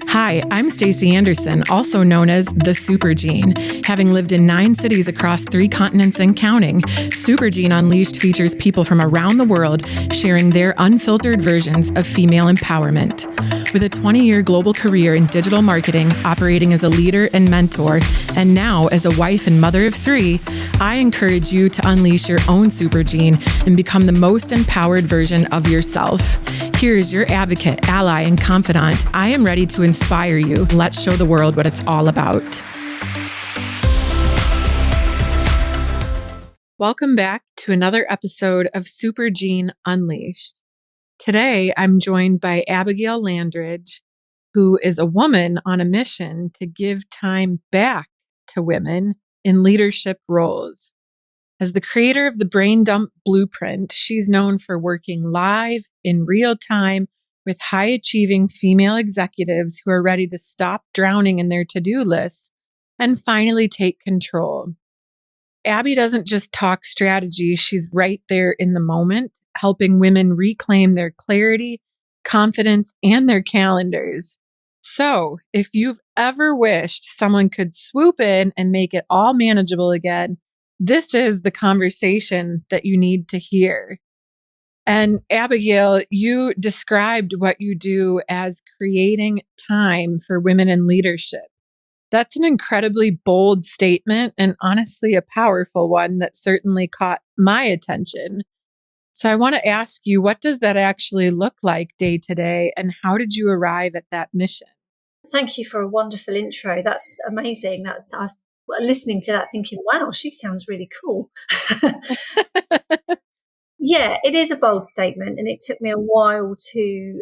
Hi, I'm Stacy Anderson, also known as the Supergene. Having lived in 9 cities across 3 continents and counting, Supergene Unleashed features people from around the world sharing their unfiltered versions of female empowerment. With a 20-year global career in digital marketing, operating as a leader and mentor, and now as a wife and mother of 3, I encourage you to unleash your own Supergene and become the most empowered version of yourself. Here's your advocate, ally, and confidant. I am ready to inspire you. Let's show the world what it's all about. Welcome back to another episode of Supergene Unleashed. Today, I'm joined by Abigail Langridge, who is a woman on a mission to give time back to women in leadership roles. As the creator of the Brain Dump Blueprint, she's known for working live in real time with high-achieving female executives who are ready to stop drowning in their to-do lists and finally take control. Abby doesn't just talk strategy, she's right there in the moment, helping women reclaim their clarity, confidence, and their calendars. So, if you've ever wished someone could swoop in and make it all manageable again, this is the conversation that you need to hear. And Abigail, you described what you do as creating time for women in leadership. That's an incredibly bold statement and honestly a powerful one that certainly caught my attention. So I want to ask you, what does that actually look like day to day, and how did you arrive at that mission? Thank you for a wonderful intro. That's amazing. I was listening to that thinking, wow, she sounds really cool. Yeah, it is a bold statement, and it took me a while to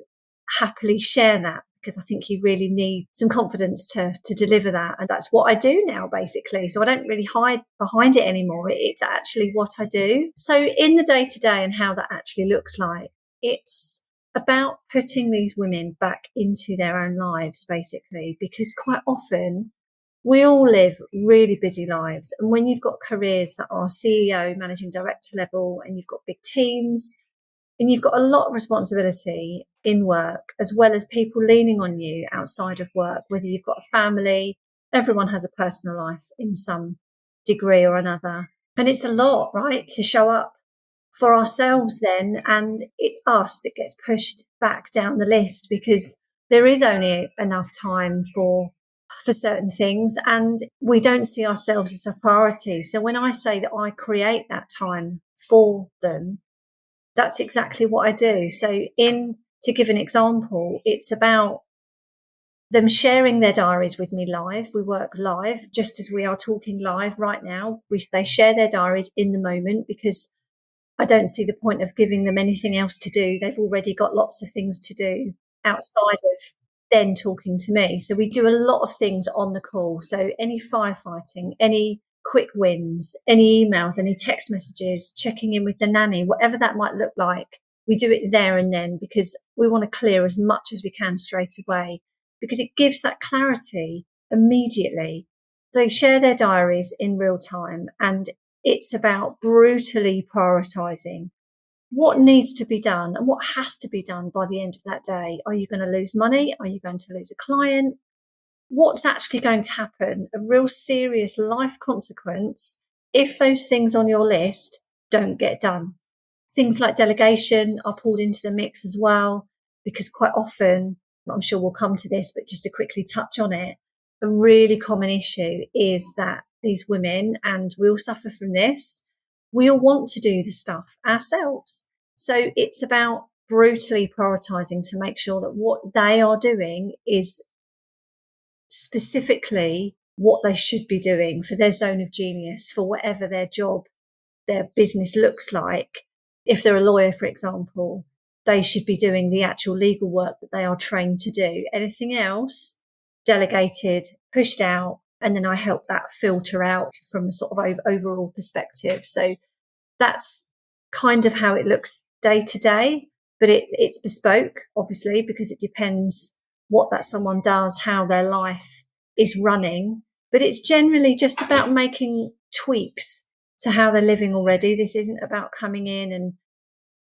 happily share that because I think you really need some confidence to deliver that. And that's what I do now, basically. So I don't really hide behind it anymore. It's actually what I do. So in the day-to-day and how that actually looks like, it's about putting these women back into their own lives, basically, because quite often we all live really busy lives. And when you've got careers that are CEO, managing director level, and you've got big teams, and you've got a lot of responsibility in work, as well as people leaning on you outside of work, whether you've got a family, everyone has a personal life in some degree or another. And it's a lot, right, to show up for ourselves then. And it's us that gets pushed back down the list because there is only enough time for certain things, and we don't see ourselves as a priority. So when I say that I create that time for them, that's exactly what I do. So to give an example, it's about them sharing their diaries with me live. We work live, just as we are talking live right now. They share their diaries in the moment because I don't see the point of giving them anything else to do. They've already got lots of things to do outside of then talking to me. So we do a lot of things on the call. So any firefighting, any quick wins, any emails, any text messages, checking in with the nanny, whatever that might look like, we do it there and then because we want to clear as much as we can straight away because it gives that clarity immediately. They share their diaries in real time, and it's about brutally prioritizing what needs to be done and what has to be done by the end of that day. Are you going to lose money? Are you going to lose a client? What's actually going to happen? A real serious life consequence if those things on your list don't get done. Things like delegation are pulled into the mix as well, because quite often, I'm sure we'll come to this, but just to quickly touch on it, a really common issue is that these women, and we'll suffer from this, we all want to do the stuff ourselves. So it's about brutally prioritizing to make sure that what they are doing is specifically what they should be doing for their zone of genius, for whatever their job, their business looks like. If they're a lawyer, for example, they should be doing the actual legal work that they are trained to do. Anything else, delegated, pushed out, and then I help that filter out from a sort of overall perspective. So that's kind of how it looks day to day, but it's bespoke, obviously, because it depends what that someone does, how their life is running. But it's generally just about making tweaks to how they're living already. This isn't about coming in and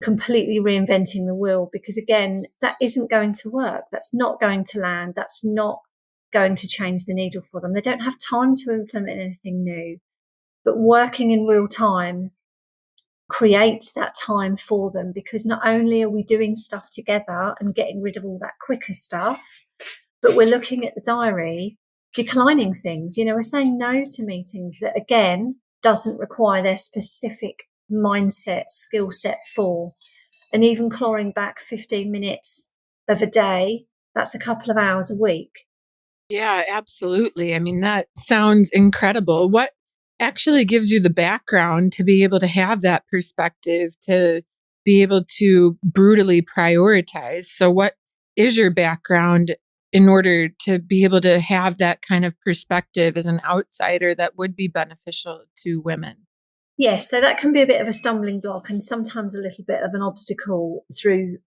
completely reinventing the wheel, because again, that isn't going to work. That's not going to land. That's not going to change the needle for them. They don't have time to implement anything new. But working in real time creates that time for them, because not only are we doing stuff together and getting rid of all that quicker stuff, but we're looking at the diary, declining things. We're saying no to meetings that, again, doesn't require their specific mindset, skill set for. And even clawing back 15 minutes of a day, that's a couple of hours a week. Yeah, absolutely. I mean, that sounds incredible. What actually gives you the background to be able to have that perspective, to be able to brutally prioritize? So, what is your background in order to be able to have that kind of perspective as an outsider that would be beneficial to women? Yes, so that can be a bit of a stumbling block and sometimes a little bit of an obstacle through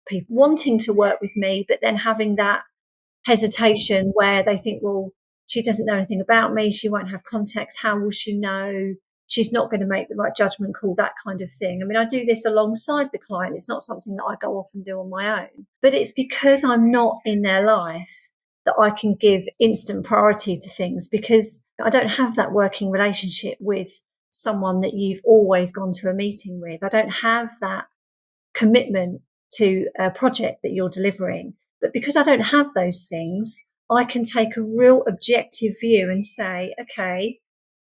people wanting to work with me, but then having that hesitation where they think, well, she doesn't know anything about me. She won't have context. How will she know? She's not going to make the right judgment call, that kind of thing. I mean, I do this alongside the client. It's not something that I go off and do on my own, but it's because I'm not in their life that I can give instant priority to things, because I don't have that working relationship with someone that you've always gone to a meeting with. I don't have that commitment to a project that you're delivering. But because I don't have those things, I can take a real objective view and say, okay,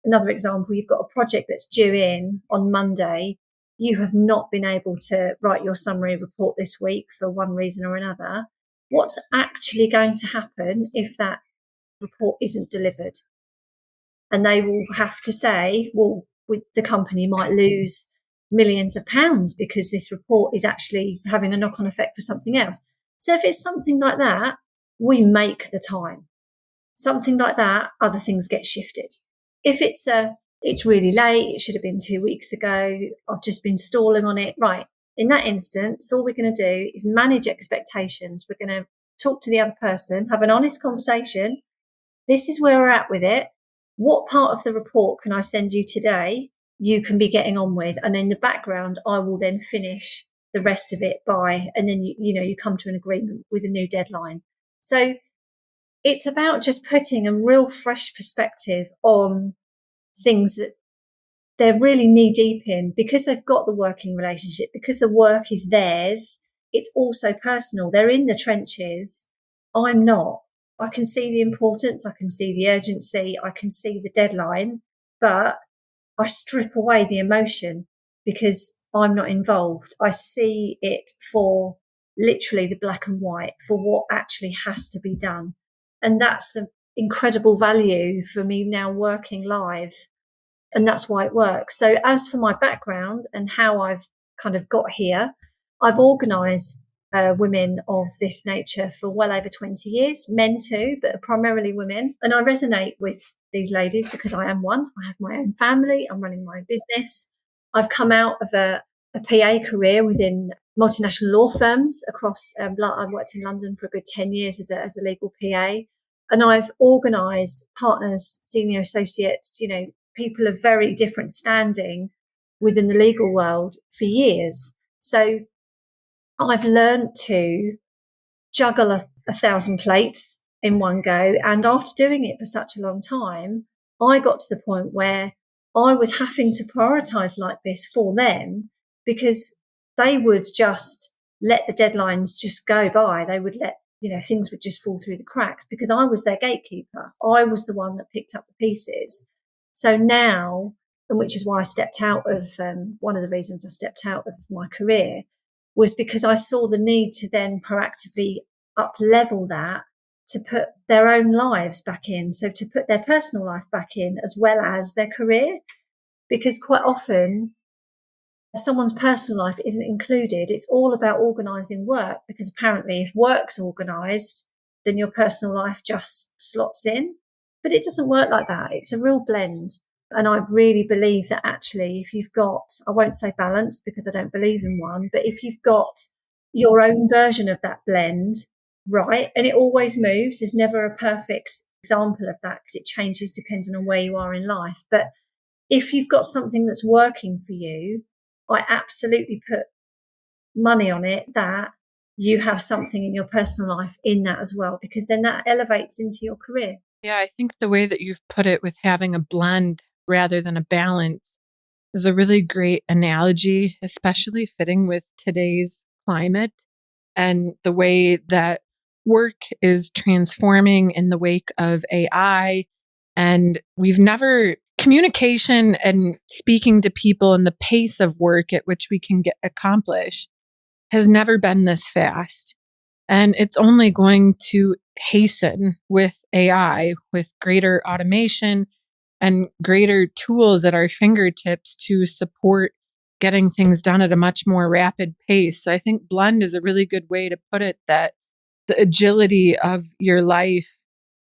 another example, you've got a project that's due in on Monday. You have not been able to write your summary report this week for one reason or another. What's actually going to happen if that report isn't delivered? And they will have to say, well, the company might lose millions of pounds because this report is actually having a knock-on effect for something else. So if it's something like that, we make the time. Something like that, other things get shifted. If it's really late, it should have been 2 weeks ago, I've just been stalling on it. Right. In that instance, all we're going to do is manage expectations. We're going to talk to the other person, have an honest conversation. This is where we're at with it. What part of the report can I send you today you can be getting on with? And in the background, I will then finish the rest of it by, and then you come to an agreement with a new deadline. So it's about just putting a real fresh perspective on things that they're really knee deep in, because they've got the working relationship, because the work is theirs. It's also personal. They're in the trenches. I'm not. I can see the importance. I can see the urgency. I can see the deadline, but I strip away the emotion because I'm not involved. I see it for literally the black and white, for what actually has to be done. And that's the incredible value for me now working live. And that's why it works. So as for my background and how I've kind of got here, I've organised women of this nature for well over 20 years, men too, but primarily women. And I resonate with these ladies because I am one. I have my own family. I'm running my own business. I've come out of a PA career within multinational law firms across, I worked in London for a good 10 years as a legal PA. And I've organised partners, senior associates, people of very different standing within the legal world for years. So I've learned to juggle a thousand plates in one go. And after doing it for such a long time, I got to the point where I was having to prioritize like this for them, because they would just let the deadlines just go by. They would let, things would just fall through the cracks because I was their gatekeeper. I was the one that picked up the pieces. So now, and which is why I stepped out of, one of the reasons I stepped out of my career was because I saw the need to then proactively up level that, to put their own lives back in. So to put their personal life back in as well as their career, because quite often someone's personal life isn't included. It's all about organising work, because apparently if work's organised, then your personal life just slots in. But it doesn't work like that. It's a real blend. And I really believe that actually, if you've got, I won't say balance because I don't believe in one, but if you've got your own version of that blend, right, and it always moves, there's never a perfect example of that because it changes depending on where you are in life. But if you've got something that's working for you, I absolutely put money on it, that you have something in your personal life in that as well, because then that elevates into your career. Yeah, I think the way that you've put it with having a blend rather than a balance is a really great analogy, especially fitting with today's climate and the way that work is transforming in the wake of AI. And we've never, communication and speaking to people and the pace of work at which we can get accomplished has never been this fast. And it's only going to hasten with AI, with greater automation and greater tools at our fingertips to support getting things done at a much more rapid pace. So I think blend is a really good way to put it, that the agility of your life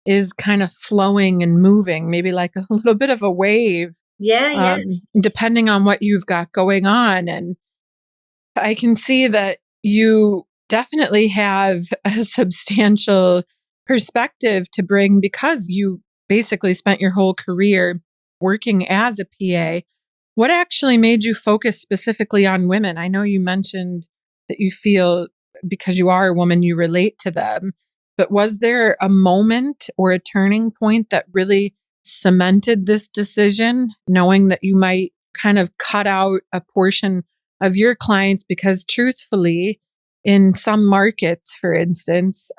is kind of flowing and moving, maybe like a little bit of a wave, Yeah, yeah. depending on what you've got going on. And I can see that you definitely have a substantial perspective to bring because you basically spent your whole career working as a PA. What actually made you focus specifically on women? I know you mentioned that you feel because you are a woman, you relate to them. But was there a moment or a turning point that really cemented this decision, knowing that you might kind of cut out a portion of your clients? Because truthfully, in some markets, for instance,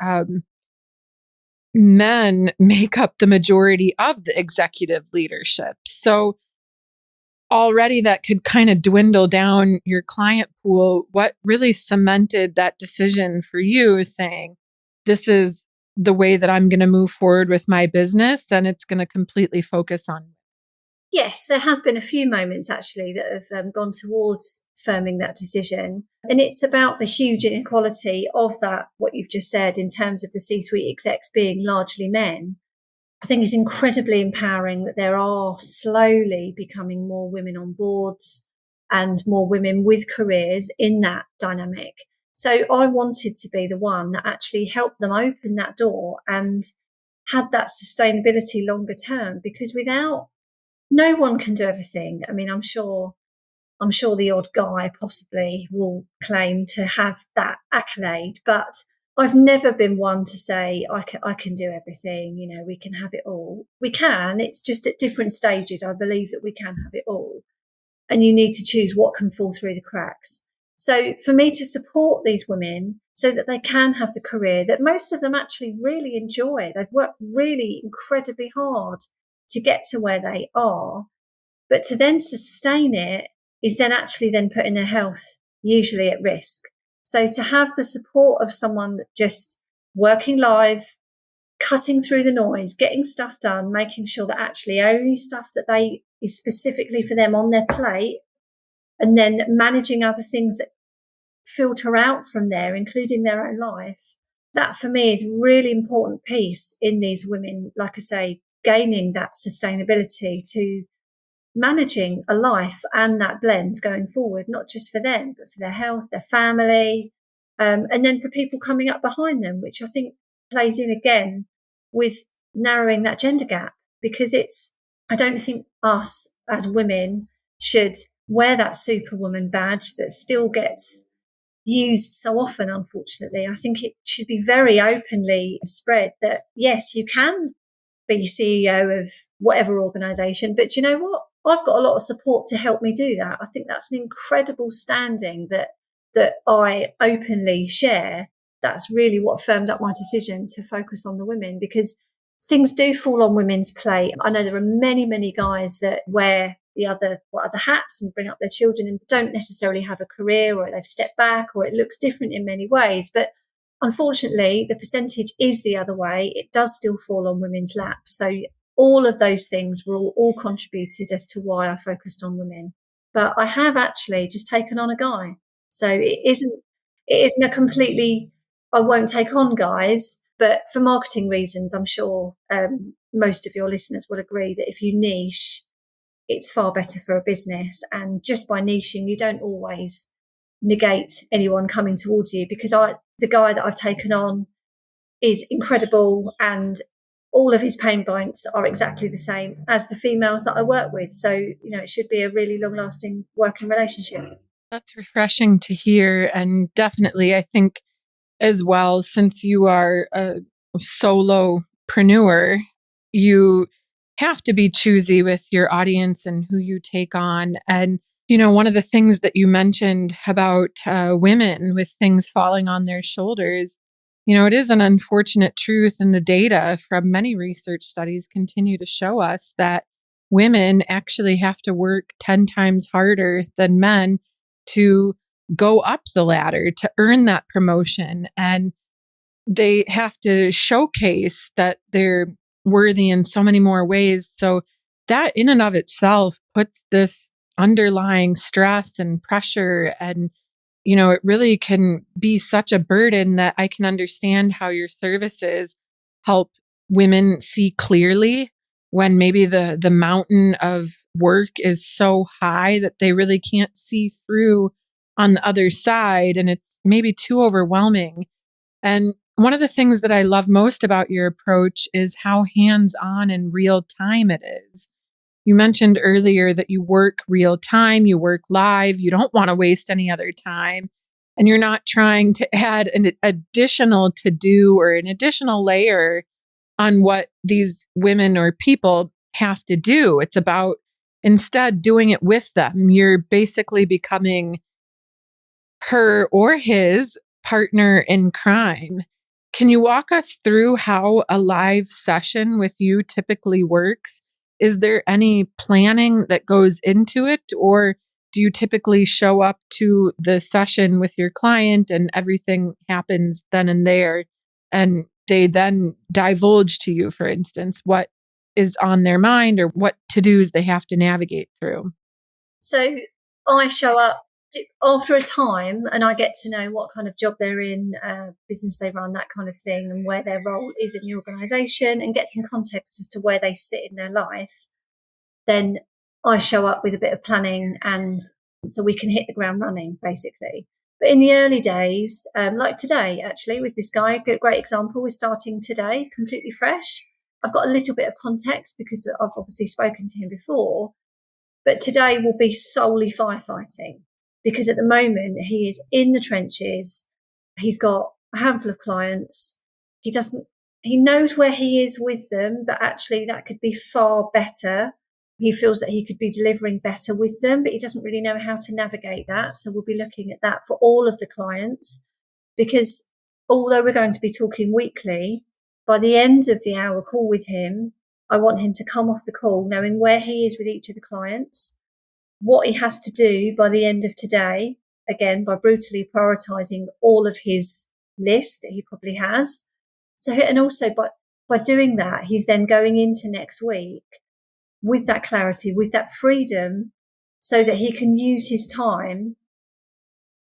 men make up the majority of the executive leadership. So already that could kind of dwindle down your client pool. What really cemented that decision for you is saying, this is the way that I'm going to move forward with my business, and it's going to completely focus on. Yes, there has been a few moments actually that have gone towards firming that decision. And it's about the huge inequality of that, what you've just said, in terms of the C-suite execs being largely men. I think it's incredibly empowering that there are slowly becoming more women on boards and more women with careers in that dynamic. So I wanted to be the one that actually helped them open that door and had that sustainability longer term, because without, no one can do everything. I mean, I'm sure the odd guy possibly will claim to have that accolade, but I've never been one to say I can do everything. You know, we can have it all. We can. It's just at different stages. I believe that we can have it all, and you need to choose what can fall through the cracks. So for me to support these women so that they can have the career that most of them actually really enjoy, they've worked really incredibly hard to get to where they are, but to then sustain it is then actually then putting their health usually at risk. So to have the support of someone just working live, cutting through the noise, getting stuff done, making sure that actually only stuff that they is specifically for them on their plate, and then managing other things that filter out from there, including their own life. That for me is a really important piece in these women, like I say, gaining that sustainability to managing a life and that blend going forward, not just for them, but for their health, their family, and then for people coming up behind them, which I think plays in again with narrowing that gender gap, because I don't think us as women should wear that superwoman badge that still gets used so often, unfortunately. I think it should be very openly spread that, yes, you can be CEO of whatever organisation, but you know what? I've got a lot of support to help me do that. I think that's an incredible standing that I openly share. That's really what firmed up my decision to focus on the women, because things do fall on women's plate. I know there are many, many guys that wear the other hats and bring up their children and don't necessarily have a career, or they've stepped back, or it looks different in many ways. But unfortunately, the percentage is the other way. It does still fall on women's laps. So all of those things were all contributed as to why I focused on women. But I have actually just taken on a guy. So it isn't a completely, I won't take on guys, but for marketing reasons, I'm sure most of your listeners would agree that if you niche, it's far better for a business. And just by niching, you don't always negate anyone coming towards you, because the guy that I've taken on is incredible, and all of his pain points are exactly the same as the females that I work with. So, it should be a really long lasting working relationship. That's refreshing to hear. And definitely, I think as well, since you are a solopreneur, you have to be choosy with your audience and who you take on. And, one of the things that you mentioned about women with things falling on their shoulders, it is an unfortunate truth. And the data from many research studies continue to show us that women actually have to work 10 times harder than men to go up the ladder, to earn that promotion. And they have to showcase that they're worthy in so many more ways. So that in and of itself puts this underlying stress and pressure. And, it really can be such a burden that I can understand how your services help women see clearly when maybe the mountain of work is so high that they really can't see through on the other side. And it's maybe too overwhelming. And one of the things that I love most about your approach is how hands on and real time it is. You mentioned earlier that you work real time, you work live, you don't want to waste any other time, and you're not trying to add an additional to do or an additional layer on what these women or people have to do. It's about instead doing it with them. You're basically becoming her or his partner in crime. Can you walk us through how a live session with you typically works? Is there any planning that goes into it, or do you typically show up to the session with your client and everything happens then and there, and they then divulge to you, for instance, what is on their mind or what to-dos they have to navigate through? So I show up after a time and I get to know what kind of job they're in, business they run, that kind of thing, and where their role is in the organisation, and get some context as to where they sit in their life. Then I show up with a bit of planning, and so we can hit the ground running, basically. But in the early days, like today, actually, with this guy, a great example, we're starting today, completely fresh. I've got a little bit of context because I've obviously spoken to him before, but today will be solely firefighting because at the moment he is in the trenches. He's got a handful of clients. He knows where he is with them, but actually that could be far better. He feels that he could be delivering better with them, but he doesn't really know how to navigate that. So we'll be looking at that for all of the clients, because although we're going to be talking weekly, by the end of the hour call with him, I want him to come off the call knowing where he is with each of the clients, what he has to do by the end of today, again, by brutally prioritizing all of his list that he probably has. So, and also by doing that, he's then going into next week with that clarity, with that freedom, so that he can use his time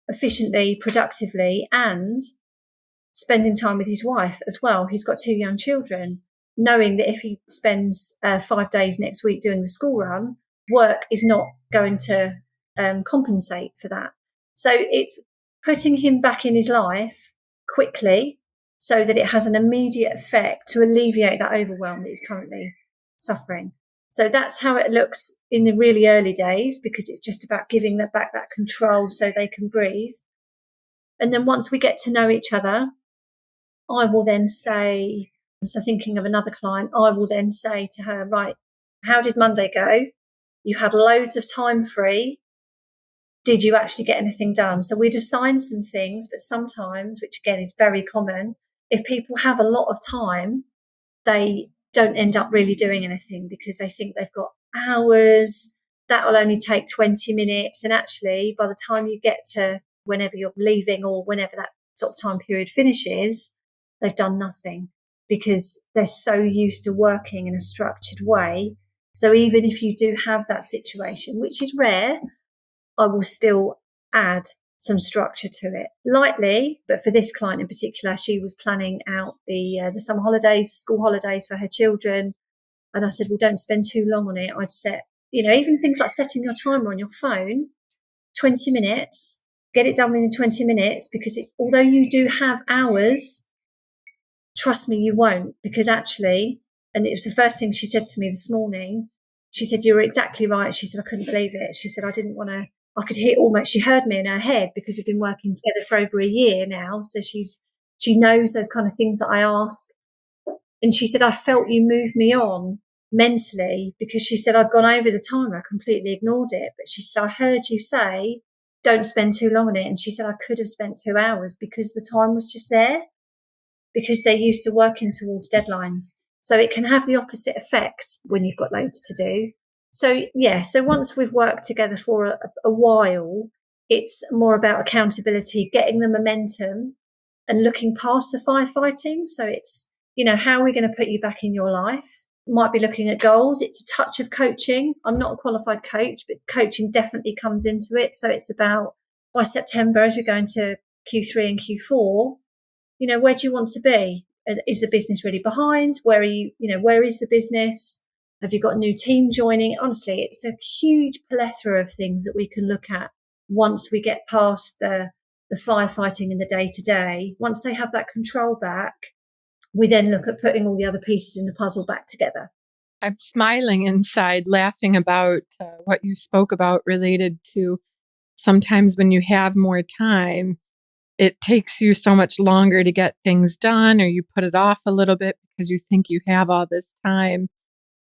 efficiently, productively, and spending time with his wife as well. He's got 2 young children, knowing that if he spends 5 days next week doing the school run, work is not going to compensate for that. So it's putting him back in his life quickly so that it has an immediate effect to alleviate that overwhelm that he's currently suffering. So that's how it looks in the really early days, because it's just about giving them back that control so they can breathe. And then once we get to know each other, I will then say, so thinking of another client, I will then say to her, right, how did Monday go? You had loads of time free. Did you actually get anything done? So we'd assign some things, but sometimes, which again is very common, if people have a lot of time, they don't end up really doing anything because they think they've got hours. That will only take 20 minutes. And actually, by the time you get to whenever you're leaving or whenever that sort of time period finishes, they've done nothing because they're so used to working in a structured way. So even if you do have that situation, which is rare, I will still add some structure to it lightly. But for this client in particular, she was planning out the summer holidays, school holidays for her children. And I said, well, don't spend too long on it. I'd set, even things like setting your timer on your phone, 20 minutes, get it done within 20 minutes, because although you do have hours, trust me, you won't, because actually, and it was the first thing she said to me this morning, she said, you were exactly right. She said, I couldn't believe it. She said, I didn't want to I could hear almost, she heard me in her head because we've been working together for over a year now. So she knows those kind of things that I ask. And she said, I felt you move me on mentally, because she said, I'd gone over the timer. I completely ignored it. But she said, I heard you say, don't spend too long on it. And she said, I could have spent 2 hours because the time was just there, because they're used to working towards deadlines. So it can have the opposite effect when you've got loads to do. So, yeah, so once we've worked together for a while, it's more about accountability, getting the momentum and looking past the firefighting. So it's, how are we going to put you back in your life? Might be looking at goals. It's a touch of coaching. I'm not a qualified coach, but coaching definitely comes into it. So it's about, by September, as we go into Q3 and Q4, where do you want to be? Is the business really behind? Where are you, where is the business? Have you got a new team joining? Honestly, it's a huge plethora of things that we can look at once we get past the firefighting and the day-to-day. Once they have that control back, we then look at putting all the other pieces in the puzzle back together. I'm smiling inside, laughing about what you spoke about related to sometimes when you have more time, it takes you so much longer to get things done, or you put it off a little bit because you think you have all this time.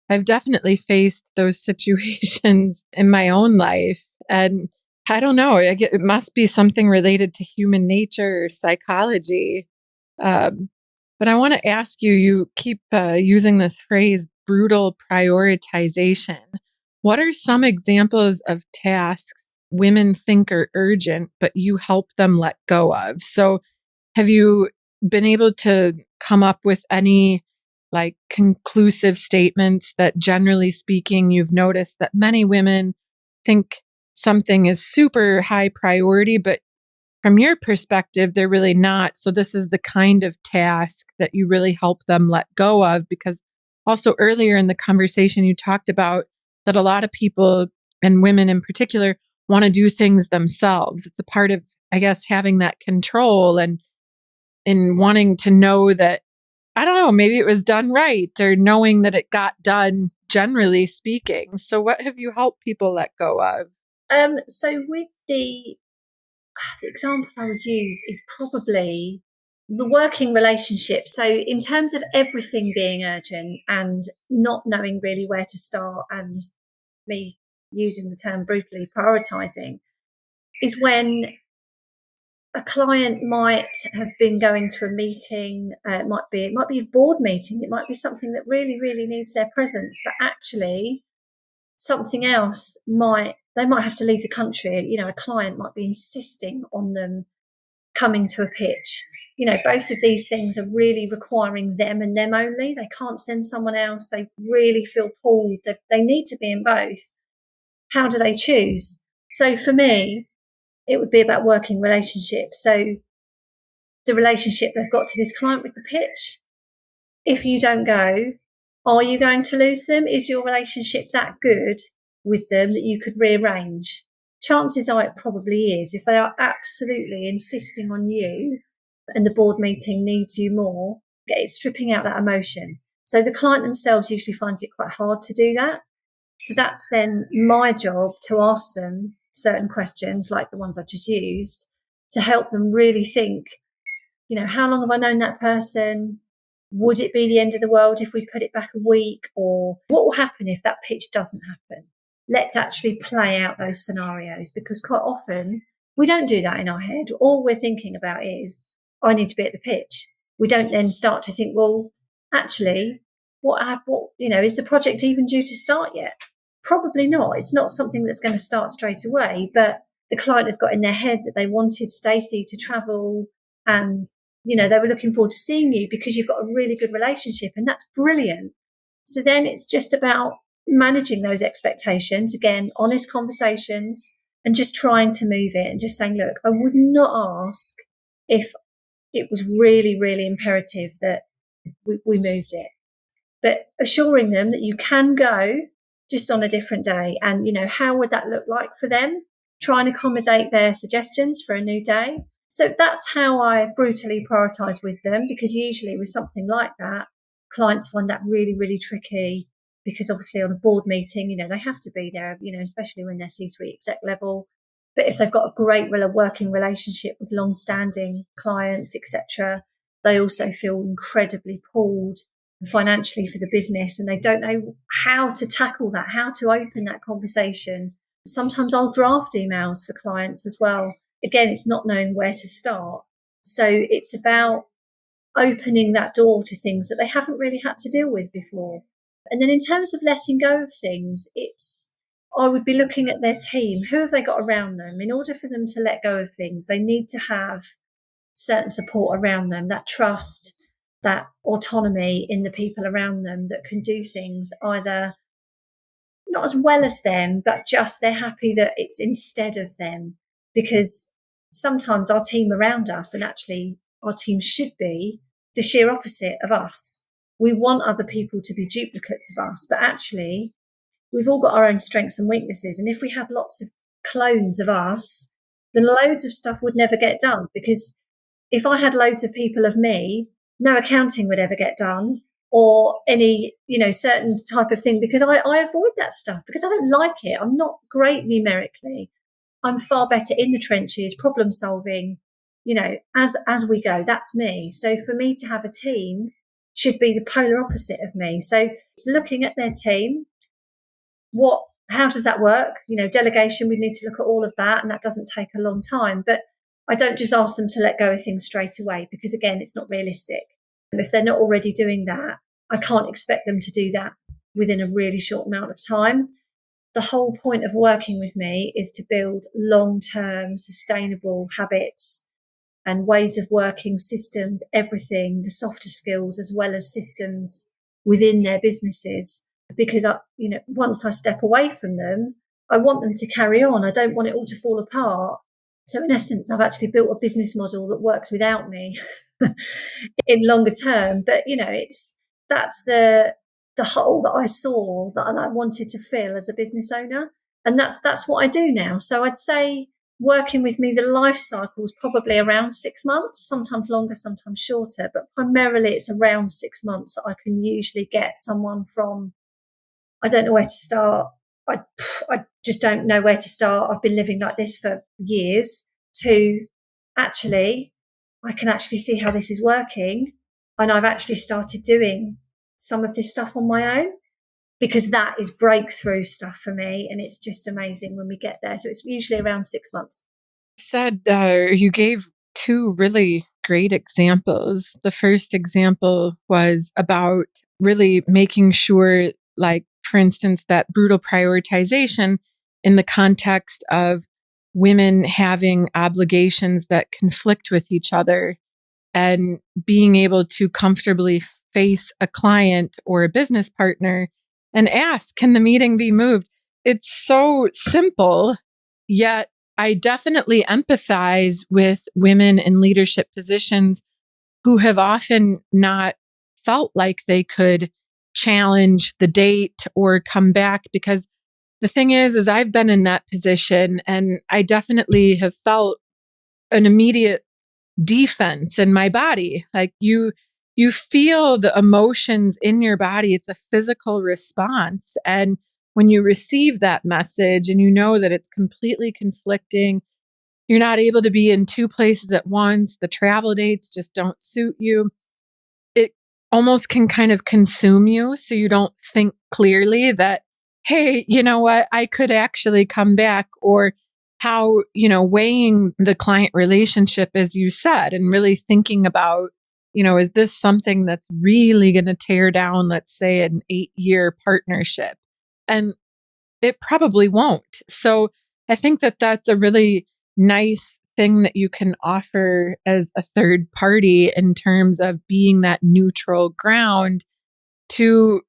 I've definitely faced those situations in my own life. And I don't know, it must be something related to human nature or psychology. But I want to ask you, you keep using this phrase, brutal prioritization. What are some examples of tasks women think are urgent, but you help them let go of? So have you been able to come up with any conclusive statements that, generally speaking, you've noticed that many women think something is super high priority, but from your perspective, they're really not. So this is the kind of task that you really help them let go of, because also earlier in the conversation, you talked about that a lot of people, and women in particular, want to do things themselves. It's a part of, I guess, having that control and in wanting to know that, I don't know, maybe it was done right, or knowing that it got done, generally speaking. So what have you helped people let go of? So with the example I would use is probably the working relationship. So in terms of everything being urgent and not knowing really where to start, and me using the term brutally prioritizing, is when a client might have been going to a meeting. It might be a board meeting. It might be something that really, really needs their presence, but actually something else they might have to leave the country. A client might be insisting on them coming to a pitch. Both of these things are really requiring them and them only. They can't send someone else. They really feel pulled. They need to be in both. How do they choose? So for me, it would be about working relationships. So the relationship they've got to this client with the pitch, if you don't go, are you going to lose them? Is your relationship that good with them that you could rearrange? Chances are it probably is. If they are absolutely insisting on you and the board meeting needs you more, it's stripping out that emotion. So the client themselves usually finds it quite hard to do that. So that's then my job to ask them certain questions like the ones I've just used to help them really think, how long have I known that person? Would it be the end of the world if we put it back a week? Or what will happen if that pitch doesn't happen? Let's actually play out those scenarios, because quite often we don't do that in our head. All we're thinking about is, I need to be at the pitch. We don't then start to think, well, actually, is the project even due to start yet? Probably not. It's not something that's going to start straight away, but the client had got in their head that they wanted Stacy to travel, and they were looking forward to seeing you because you've got a really good relationship, and that's brilliant. So then it's just about managing those expectations, again, honest conversations, and just trying to move it and just saying, look, I would not ask if it was really, really imperative that we moved it, but assuring them that you can go just on a different day. And, how would that look like for them? Try and accommodate their suggestions for a new day. So that's how I brutally prioritize with them, because usually with something like that, clients find that really, really tricky, because obviously on a board meeting, they have to be there, especially when they're C-suite exec level. But if they've got a great working relationship with long-standing clients, etc., they also feel incredibly pulled financially for the business, and they don't know how to tackle that, how to open that conversation. Sometimes I'll draft emails for clients as well. Again, it's not knowing where to start. So it's about opening that door to things that they haven't really had to deal with before. And then in terms of letting go of things, I would be looking at their team. Who have they got around them? In order for them to let go of things, they need to have certain support around them, that trust, that autonomy in the people around them that can do things either not as well as them, but just they're happy that it's instead of them. Because sometimes our team around us, and actually our team should be the sheer opposite of us. We want other people to be duplicates of us, but actually we've all got our own strengths and weaknesses. And if we had lots of clones of us, then loads of stuff would never get done. Because if I had loads of people of me, no accounting would ever get done, or any, certain type of thing, because I avoid that stuff because I don't like it. I'm not great numerically. I'm far better in the trenches, problem solving, as we go. That's me. So for me to have a team should be the polar opposite of me. So it's looking at their team. How does that work? Delegation, we need to look at all of that, and that doesn't take a long time. But I don't just ask them to let go of things straight away, because again, it's not realistic. And if they're not already doing that, I can't expect them to do that within a really short amount of time. The whole point of working with me is to build long-term sustainable habits and ways of working, systems, everything, the softer skills as well as systems within their businesses. Because once I step away from them, I want them to carry on. I don't want it all to fall apart. So in essence, I've actually built a business model that works without me in longer term. But that's the hole that I saw that I wanted to fill as a business owner, and that's what I do now. So I'd say working with me, the life cycle is probably around 6 months, sometimes longer, sometimes shorter, but primarily it's around 6 months that I can usually get someone from, I don't know where to start. I just don't know where to start. I've been living like this for years, to actually, I can actually see how this is working. And I've actually started doing some of this stuff on my own, because that is breakthrough stuff for me. And it's just amazing when we get there. So it's usually around 6 months. You gave two really great examples. The first example was about really making sure, like, for instance, that brutal prioritization in the context of women having obligations that conflict with each other, and being able to comfortably face a client or a business partner and ask, can the meeting be moved? It's so simple, yet I definitely empathize with women in leadership positions who have often not felt like they could challenge the date or come back. Because the thing is I've been in that position, and I definitely have felt an immediate defense in my body. Like you feel the emotions in your body. It's a physical response. And when you receive that message and you know that it's completely conflicting, you're not able to be in two places at once, the travel dates just don't suit you, it almost can kind of consume you. So you don't think clearly that, hey, you know what, I could actually come back. Or how, weighing the client relationship, as you said, and really thinking about, is this something that's really going to tear down, let's say, an 8-year partnership? And it probably won't. So I think that that's a really nice thing that you can offer as a third party in terms of being that neutral ground to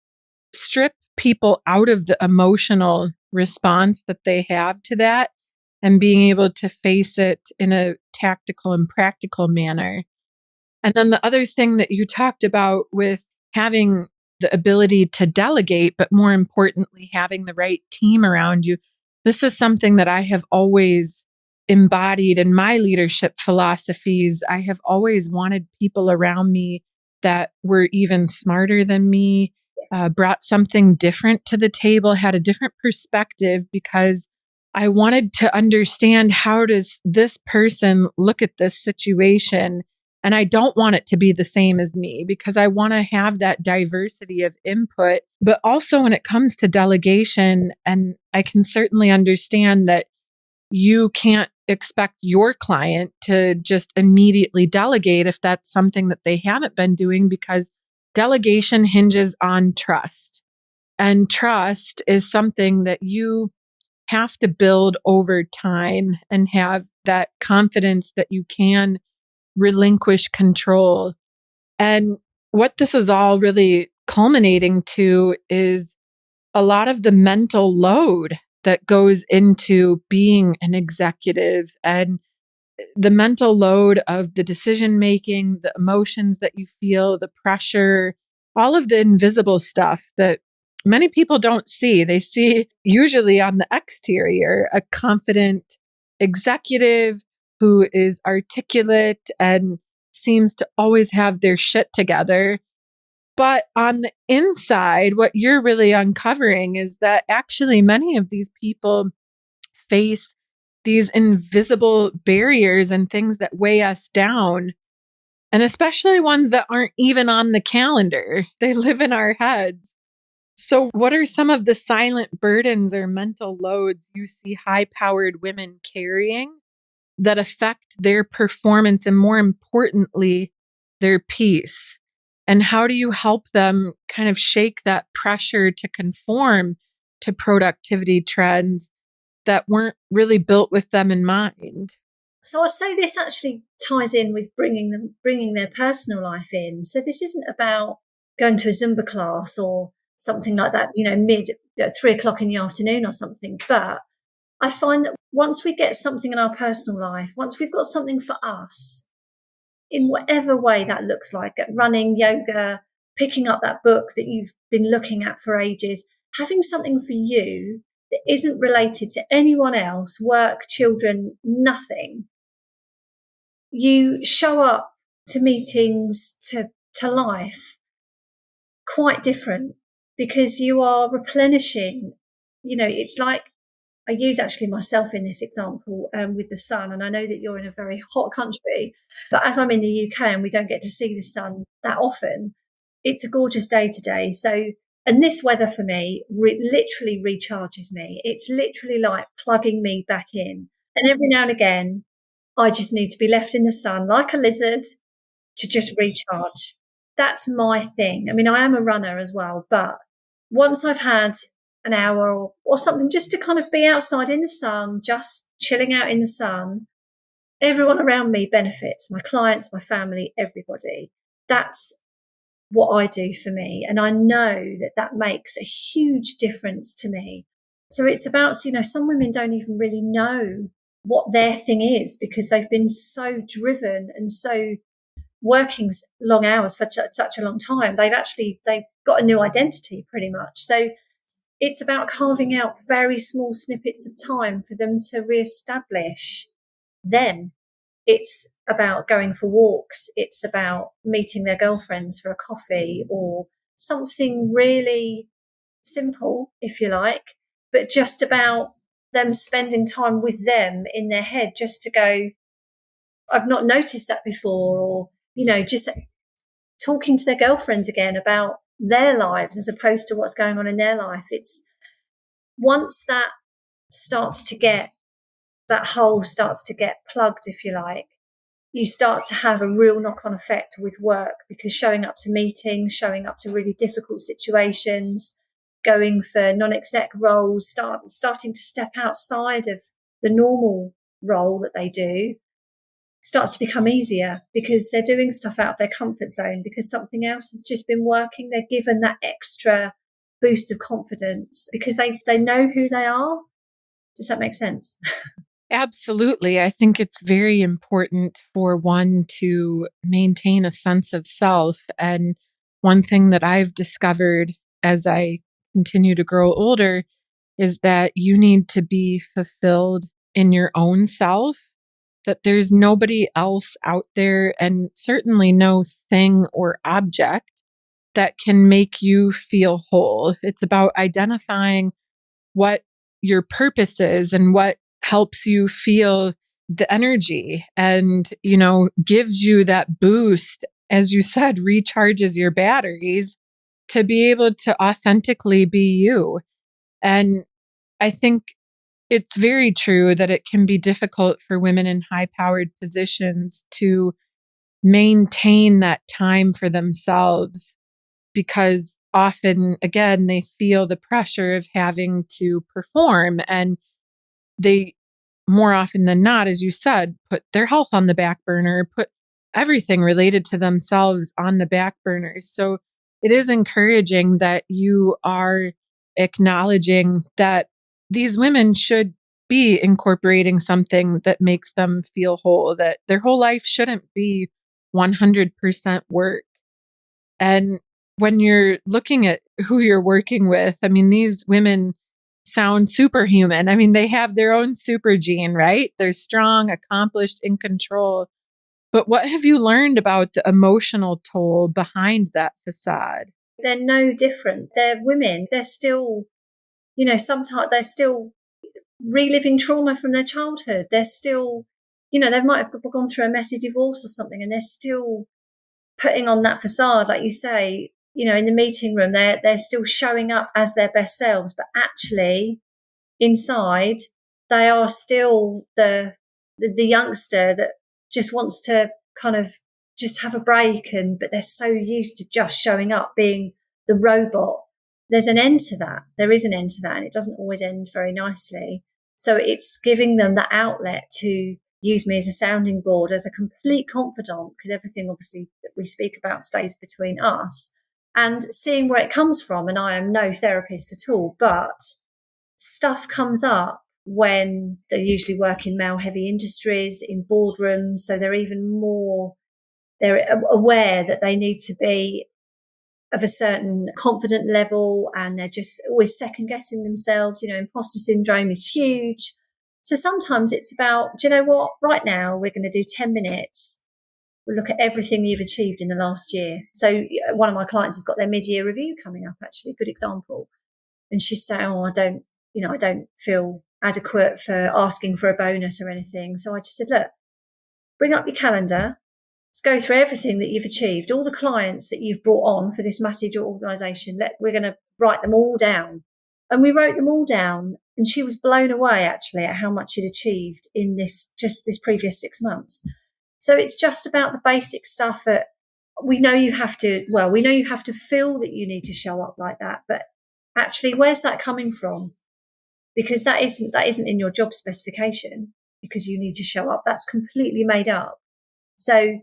strip people out of the emotional response that they have to that, and being able to face it in a tactical and practical manner. And then the other thing that you talked about with having the ability to delegate, but more importantly, having the right team around you. This is something that I have always embodied in my leadership philosophies. I have always wanted people around me that were even smarter than me, Yes. brought something different to the table, had a different perspective, because I wanted to understand, how does this person look at this situation? And I don't want it to be the same as me, because I want to have that diversity of input. But also when it comes to delegation, and I can certainly understand that you can't expect your client to just immediately delegate if that's something that they haven't been doing, because delegation hinges on trust. And trust is something that you have to build over time and have that confidence that you can relinquish control. And what this is all really culminating to is a lot of the mental load that goes into being an executive, and the mental load of the decision making, the emotions that you feel, the pressure, all of the invisible stuff that many people don't see. They see usually on the exterior a confident executive who is articulate and seems to always have their shit together. But on the inside, what you're really uncovering is that actually many of these people face these invisible barriers and things that weigh us down, and especially ones that aren't even on the calendar. They live in our heads. So, what are some of the silent burdens or mental loads you see high powered women carrying that affect their performance and, more importantly, their peace? And how do you help them kind of shake that pressure to conform to productivity trends that weren't really built with them in mind? So I'd say this actually ties in with bringing their personal life in. So this isn't about going to a Zumba class or something like that, mid at 3 o'clock in the afternoon or something. But I find that once we get something in our personal life, once we've got something for us, in whatever way that looks like, at running, yoga, picking up that book that you've been looking at for ages, having something for you that isn't related to anyone else, work, children, nothing, you show up to meetings, to life quite different, because you are replenishing. It's like, I use actually myself in this example with the sun. And I know that you're in a very hot country, but as I'm in the UK and we don't get to see the sun that often, it's a gorgeous day today. So, and this weather for me literally recharges me. It's literally like plugging me back in. And every now and again, I just need to be left in the sun like a lizard to just recharge. That's my thing. I mean, I am a runner as well, but once I've had an hour or something just to kind of be outside in the sun, just chilling out in the sun, everyone around me benefits, my clients, my family, everybody. That's what I do for me. And I know that that makes a huge difference to me. So it's about, some women don't even really know what their thing is, because they've been so driven and so working long hours for such a long time. They've got a new identity pretty much. So it's about carving out very small snippets of time for them to reestablish them. It's about going for walks. It's about meeting their girlfriends for a coffee or something really simple, if you like, but just about them spending time with them in their head, just to go, I've not noticed that before, or, just talking to their girlfriends again about their lives as opposed to what's going on in their life. It's once that hole starts to get plugged, if you like, you start to have a real knock-on effect with work, because showing up to meetings, showing up to really difficult situations, going for non-exec roles, starting to step outside of the normal role that they do, starts to become easier, because they're doing stuff out of their comfort zone, because something else has just been working. They're given that extra boost of confidence because they know who they are. Does that make sense? Absolutely. I think it's very important for one to maintain a sense of self. And one thing that I've discovered as I continue to grow older is that you need to be fulfilled in your own self, that there's nobody else out there, and certainly no thing or object that can make you feel whole. It's about identifying what your purpose is and what helps you feel the energy and, gives you that boost, as you said, recharges your batteries to be able to authentically be you. And I think it's very true that it can be difficult for women in high powered positions to maintain that time for themselves because often, again, they feel the pressure of having to perform and they more often than not, as you said, put their health on the back burner, put everything related to themselves on the back burner. So it is encouraging that you are acknowledging that these women should be incorporating something that makes them feel whole, that their whole life shouldn't be 100% work. And when you're looking at who you're working with, I mean, these women sound superhuman. I mean, they have their own super gene, right? They're strong, accomplished, in control. But what have you learned about the emotional toll behind that facade? They're no different. They're women. They're still, sometimes they're still reliving trauma from their childhood. They're still, they might have gone through a messy divorce or something, and they're still putting on that facade, like you say, in the meeting room, they're still showing up as their best selves, but actually inside they are still the youngster that just wants to kind of just have a break, but they're so used to just showing up, being the robot. There's an end to that. There is an end to that, and it doesn't always end very nicely. So it's giving them that outlet to use me as a sounding board, as a complete confidant, because everything obviously that we speak about stays between us, and seeing where it comes from. And I am no therapist at all, but stuff comes up when they usually work in male heavy industries, in boardrooms. So they're aware that they need to be of a certain confident level, and they're just always second guessing themselves. Imposter syndrome is huge. So sometimes it's about, do you know what? Right now, we're going to do 10 minutes. We'll look at everything you've achieved in the last year. So one of my clients has got their mid-year review coming up, actually, a good example. And she's saying, I don't feel adequate for asking for a bonus or anything. So I just said, look, bring up your calendar. Let's go through everything that you've achieved, all the clients that you've brought on for this massive organisation. We're going to write them all down. And we wrote them all down, and she was blown away actually at how much she'd achieved in this previous 6 months. So it's just about the basic stuff that we know you have to feel that you need to show up like that, but actually, where's that coming from? Because that isn't in your job specification, because you need to show up. That's completely made up. So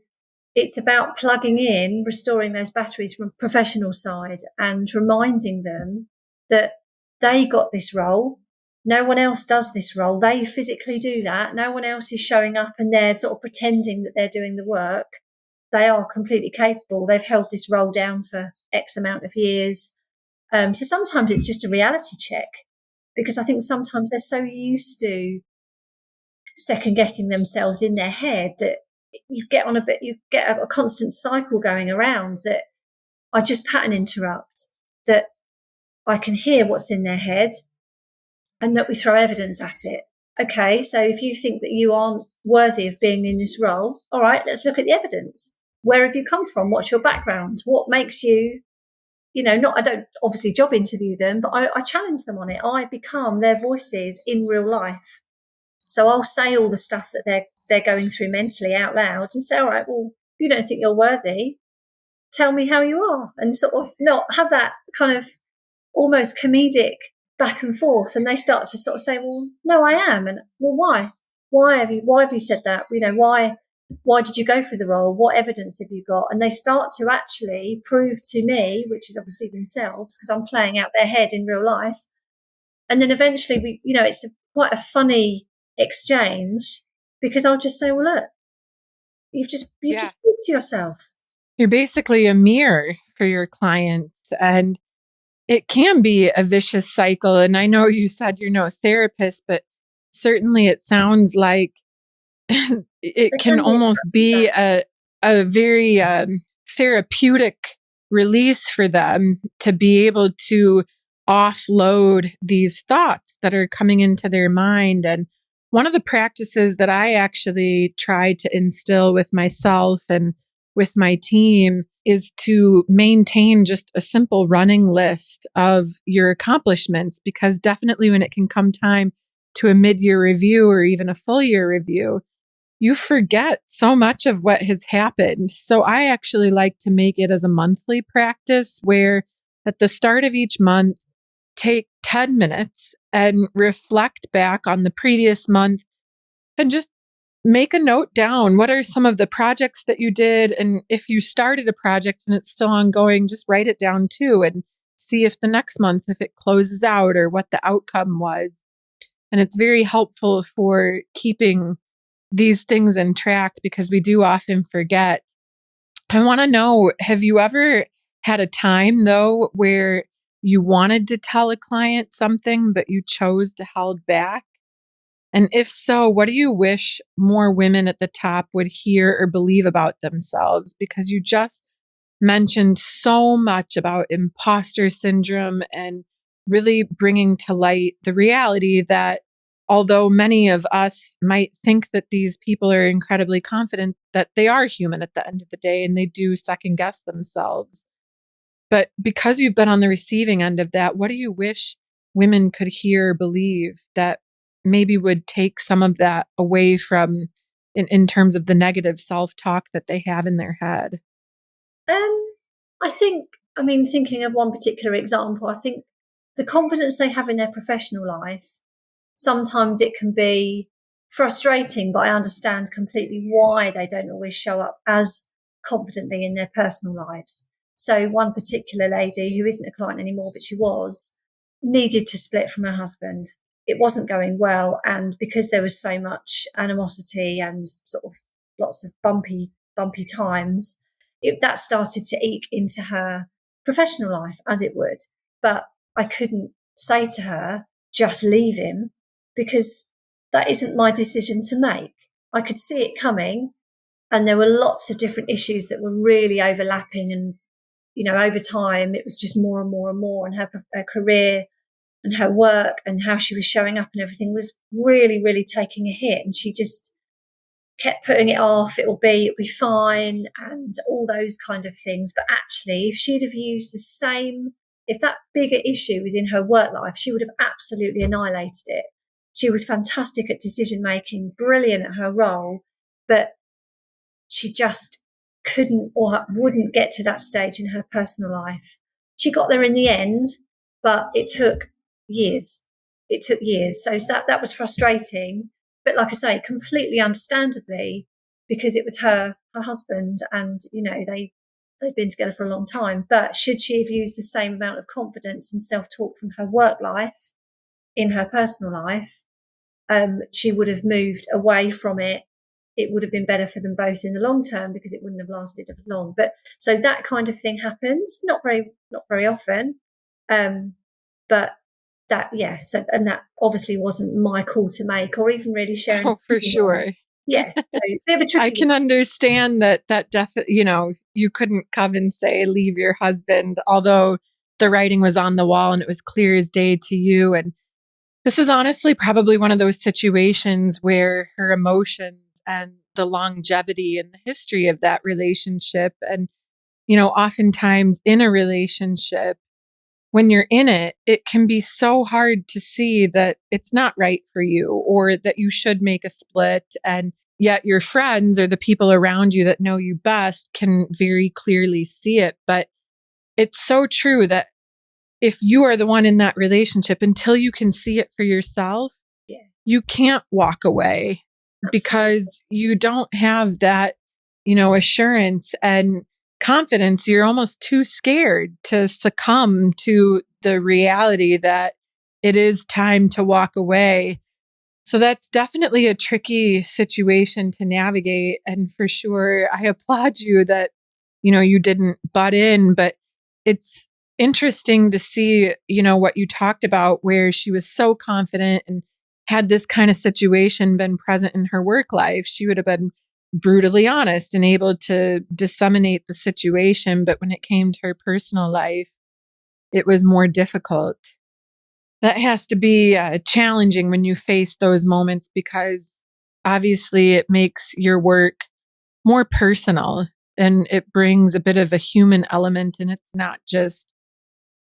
it's about plugging in, restoring those batteries from a professional side, and reminding them that they got this role. No one else does this role. They physically do that. No one else is showing up and they're sort of pretending that they're doing the work. They are completely capable. They've held this role down for X amount of years. So sometimes it's just a reality check, because I think sometimes they're so used to second guessing themselves in their head that you get a constant cycle going around, that I just pattern interrupt, that I can hear what's in their head, and that we throw evidence at it. Okay, so if you think that you aren't worthy of being in this role, all right, let's look at the evidence. Where have you come from? What's your background? What makes you, I don't obviously job interview them, but I challenge them on it. I become their voices in real life. So I'll say all the stuff that they're going through mentally out loud, and say, all right, well, if you don't think you're worthy, tell me how you are, and sort of not have that kind of almost comedic back and forth. And they start to sort of say, well, no, I am. And well, why? Why have you said that? Why did you go for the role? What evidence have you got? And they start to actually prove to me, which is obviously themselves, because I'm playing out their head in real life. And then eventually it's quite a funny exchange, because I'll just say, well, look, you've just proved to yourself. You're basically a mirror for your clients, and it can be a vicious cycle. And I know you said you're no therapist, but certainly it sounds like it can almost be a very therapeutic release for them to be able to offload these thoughts that are coming into their mind. And one of the practices that I actually try to instill with myself and with my team is to maintain just a simple running list of your accomplishments, because definitely when it can come time to a mid-year review or even a full year review, you forget so much of what has happened. So I actually like to make it as a monthly practice where at the start of each month, take 10 minutes and reflect back on the previous month and just make a note down. What are some of the projects that you did? And if you started a project and it's still ongoing, just write it down too and see if the next month, if it closes out or what the outcome was. And it's very helpful for keeping these things in track because we do often forget. I want to know, have you ever had a time though where you wanted to tell a client something, but you chose to hold back? And if so, what do you wish more women at the top would hear or believe about themselves? Because you just mentioned so much about imposter syndrome and really bringing to light the reality that although many of us might think that these people are incredibly confident, that they are human at the end of the day and they do second guess themselves. But because you've been on the receiving end of that, what do you wish women could hear or believe that maybe would take some of that away from in terms of the negative self-talk that they have in their head? I think, I mean, thinking of one particular example, I think the confidence they have in their professional life, sometimes it can be frustrating, but I understand completely why they don't always show up as confidently in their personal lives. So one particular lady who isn't a client anymore, but she was, needed to split from her husband. It wasn't going well. And because there was so much animosity and sort of lots of bumpy times, that started to eke into her professional life, as it would. But I couldn't say to her, just leave him, because that isn't my decision to make. I could see it coming, and there were lots of different issues that were really overlapping. And, you know, over time, it was just more and more and more. And her career and her work and how she was showing up and everything was really, really taking a hit. And she just kept putting it off. It'll be fine, and all those kind of things. But actually, if she'd have used the same, if that bigger issue was in her work life, she would have absolutely annihilated it. She was fantastic at decision making, brilliant at her role, but she just couldn't or wouldn't get to that stage in her personal life. She got there in the end, but it took years. It took years. So that was frustrating. But like I say, completely understandably, because it was her husband, and, you know, they'd been together for a long time. But should she have used the same amount of confidence and self-talk from her work life in her personal life, she would have moved away from it. It would have been better for them both in the long term, because it wouldn't have lasted as long. But so that kind of thing happens, not very often. But that, yeah. So, and that obviously wasn't my call to make, or even really sharing. Oh, for sure. Yeah. So a bit of a tricky I can understand that you know, you couldn't come and say, leave your husband, although the writing was on the wall and it was clear as day to you. And this is honestly probably one of those situations where her emotions and the longevity and the history of that relationship, and, you know, oftentimes in a relationship, when you're in it, it can be so hard to see that it's not right for you or that you should make a split. And yet your friends or the people around you that know you best can very clearly see it. But it's so true that if you are the one in that relationship, until you can see it for yourself, Yeah. you can't walk away. Absolutely. Because you don't have that, you know, assurance and confidence. You're almost too scared to succumb to the reality that it is time to walk away. So that's definitely a tricky situation to navigate. And for sure, I applaud you that, you know, you didn't butt in, but it's interesting to see, you know, what you talked about where she was so confident, and had this kind of situation been present in her work life, she would have been brutally honest and able to disseminate the situation. But when it came to her personal life, it was more difficult. That has to be challenging when you face those moments, because obviously it makes your work more personal and it brings a bit of a human element, and it's not just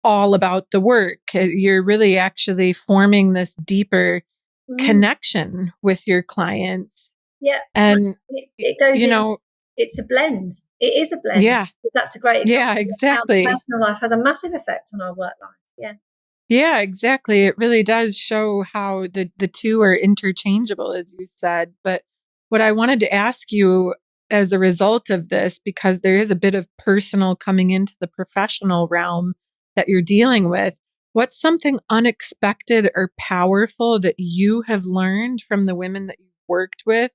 all about the work. You're really actually forming this deeper Mm. connection with your clients. Yeah. And, It goes you in, know, it's a blend. It is a blend. yeah, That's a great yeah, example of how exactly. personal life has a massive effect on our work life. Yeah. Yeah, exactly. It really does show how the two are interchangeable, as you said. But what I wanted to ask you as a result of this, because there is a bit of personal coming into the professional realm that you're dealing with, what's something unexpected or powerful that you have learned from the women that you've worked with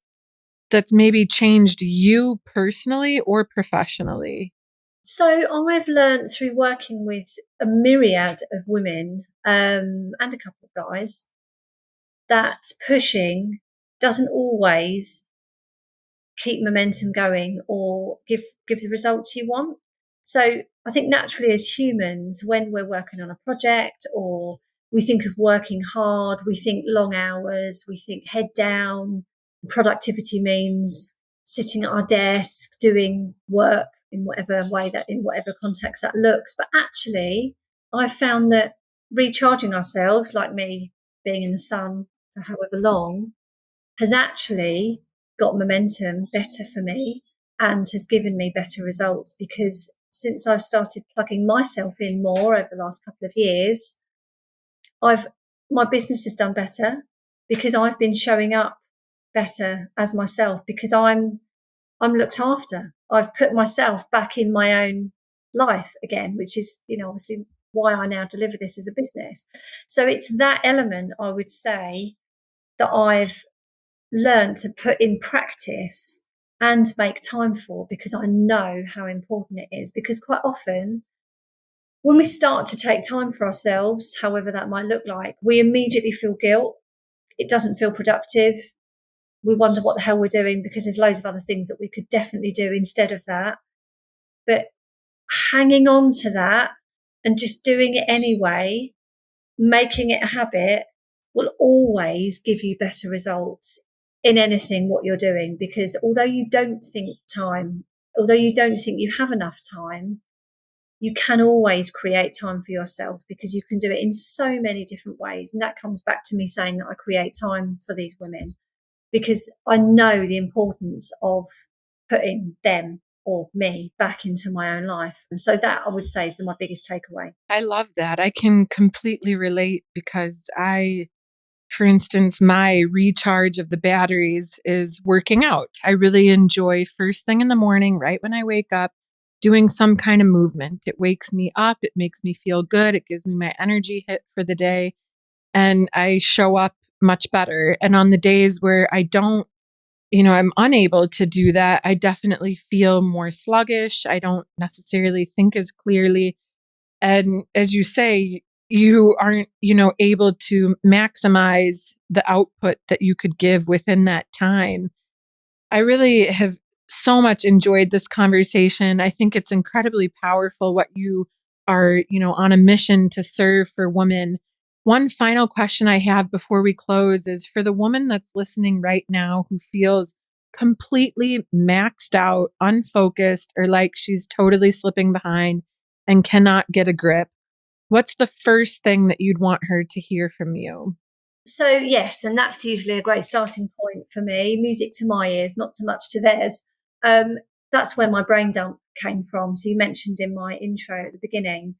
that's maybe changed you personally or professionally? So I've learned through working with a myriad of women and a couple of guys that pushing doesn't always keep momentum going or give the results you want. So I think naturally as humans, when we're working on a project or we think of working hard, we think long hours, we think head down. Productivity means sitting at our desk, doing work in whatever way that, in whatever context that looks. But actually, I found that recharging ourselves, like me being in the sun for however long, has actually got momentum better for me and has given me better results, because since I've started plugging myself in more over the last couple of years, I've my business has done better because I've been showing up better as myself, because I'm looked after. I've put myself back in my own life again, which is, obviously why I now deliver this as a business. So it's that element, I would say, that I've learn to put in practice and make time for, because I know how important it is. Because quite often, when we start to take time for ourselves, however that might look like, we immediately feel guilt. It doesn't feel productive. We wonder what the hell we're doing, because there's loads of other things that we could definitely do instead of that. But hanging on to that and just doing it anyway, making it a habit, will always give you better results in anything what you're doing. Because although you don't think you have enough time, you can always create time for yourself, because you can do it in so many different ways. And that comes back to me saying that I create time for these women because I know the importance of putting them or me back into my own life. And so that, I would say, is my biggest takeaway. I love that. I can completely relate, because for instance, my recharge of the batteries is working out. I really enjoy first thing in the morning, right when I wake up, doing some kind of movement. It wakes me up. It makes me feel good. It gives me my energy hit for the day, and I show up much better. And on the days where I don't, I'm unable to do that, I definitely feel more sluggish. I don't necessarily think as clearly. And as you say, you aren't, able to maximize the output that you could give within that time. I really have so much enjoyed this conversation. I think it's incredibly powerful what you are, on a mission to serve for women. One final question I have before we close is for the woman that's listening right now who feels completely maxed out, unfocused, or like she's totally slipping behind and cannot get a grip. What's the first thing that you'd want her to hear from you? So, yes, and that's usually a great starting point for me. Music to my ears, not so much to theirs. Um, that's where my brain dump came from. So, you mentioned in my intro at the beginning,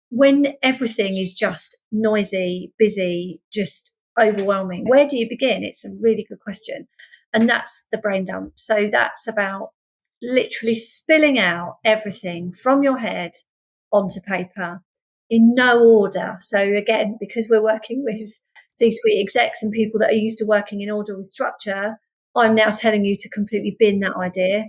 when everything is just noisy, busy, just overwhelming, where do you begin? It's a really good question. And that's the brain dump. So that's about literally spilling out everything from your head onto paper in no order. So again, because we're working with C-suite execs and people that are used to working in order with structure, I'm now telling you to completely bin that idea.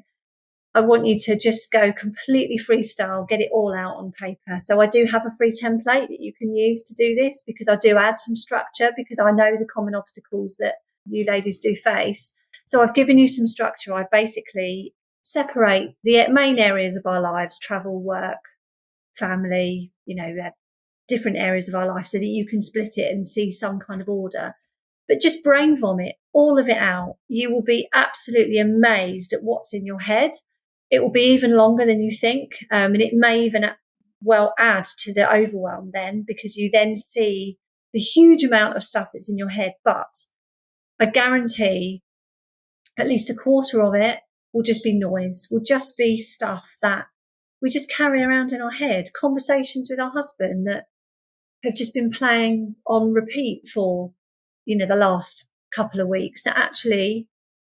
I want you to just go completely freestyle, get it all out on paper. So I do have a free template that you can use to do this, because I do add some structure, because I know the common obstacles that you ladies do face. So I've given you some structure. I basically separate the main areas of our lives: travel, work, family, different areas of our life so that you can split it and see some kind of order. But just brain vomit all of it out. You will be absolutely amazed at what's in your head. It will be even longer than you think. And it may even add to the overwhelm then, because you then see the huge amount of stuff that's in your head. But I guarantee at least a quarter of it will just be noise, will just be stuff that we just carry around in our head, conversations with our husband that have just been playing on repeat for, the last couple of weeks, that actually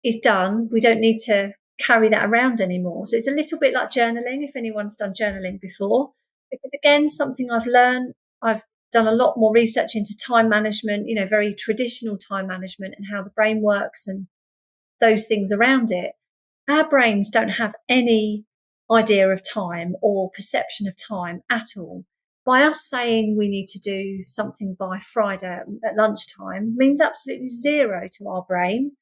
is done. We don't need to carry that around anymore. So it's a little bit like journaling, if anyone's done journaling before, because again, something I've learned, I've done a lot more research into time management, very traditional time management and how the brain works and those things around it. Our brains don't have any idea of time or perception of time at all. By us saying we need to do something by Friday at lunchtime means absolutely zero to our brain,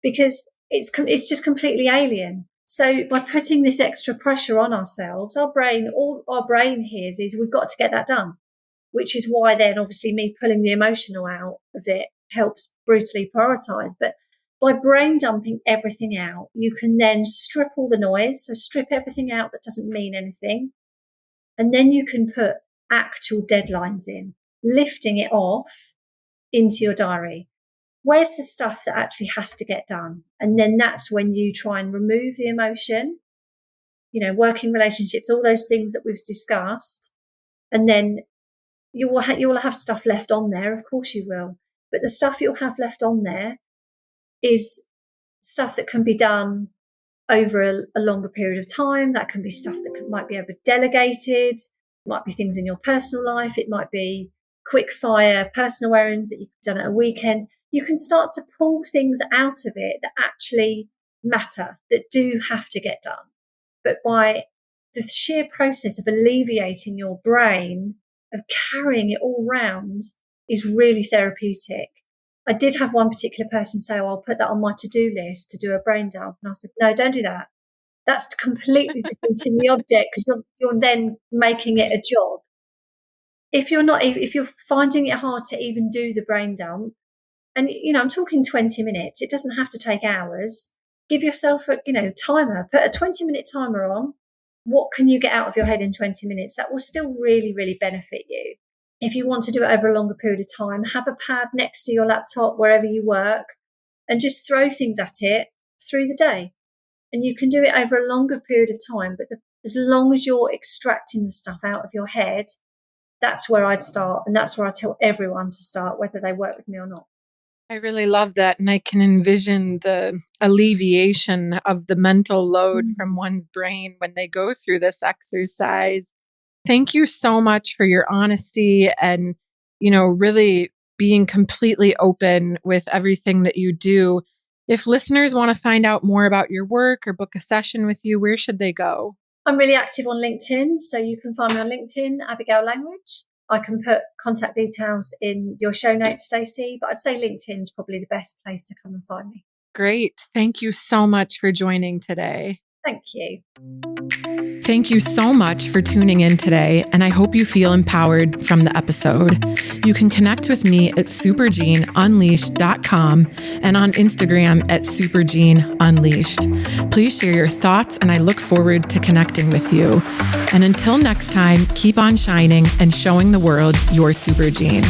because it's just completely alien. So by putting this extra pressure on ourselves, all our brain hears is we've got to get that done, which is why then obviously me pulling the emotional out of it helps brutally prioritize. But by brain dumping everything out, you can then strip all the noise. So strip everything out that doesn't mean anything. And then you can put actual deadlines in, lifting it off into your diary. Where's the stuff that actually has to get done? And then that's when you try and remove the emotion, working relationships, all those things that we've discussed. And then you will have stuff left on there. Of course you will. But the stuff you'll have left on there is stuff that can be done over a longer period of time. That can be stuff that might be able to be delegated. It might be things in your personal life. It might be quick fire personal errands that you've done at a weekend. You can start to pull things out of it that actually matter, that do have to get done. But by the sheer process of alleviating your brain, of carrying it all round, is really therapeutic. I did have one particular person say, I'll put that on my to-do list to do a brain dump. And I said, no, don't do that. That's completely defeating the object, because you're then making it a job. If you're finding it hard to even do the brain dump, and, I'm talking 20 minutes, it doesn't have to take hours. Give yourself a, timer, put a 20-minute timer on. What can you get out of your head in 20 minutes? That will still really, really benefit you. If you want to do it over a longer period of time, have a pad next to your laptop wherever you work and just throw things at it through the day. And you can do it over a longer period of time. But as long as you're extracting the stuff out of your head, that's where I'd start. And that's where I tell everyone to start, whether they work with me or not. I really love that. And I can envision the alleviation of the mental load from one's brain when they go through this exercise. Thank you so much for your honesty and, really being completely open with everything that you do. If listeners want to find out more about your work or book a session with you, where should they go? I'm really active on LinkedIn, so you can find me on LinkedIn, Abigail Langridge. I can put contact details in your show notes, Stacy, but I'd say LinkedIn's probably the best place to come and find me. Great. Thank you so much for joining today. Thank you. Thank you so much for tuning in today, and I hope you feel empowered from the episode. You can connect with me at supergeneunleashed.com and on Instagram at supergeneunleashed. Please share your thoughts, and I look forward to connecting with you. And until next time, keep on shining and showing the world your super gene.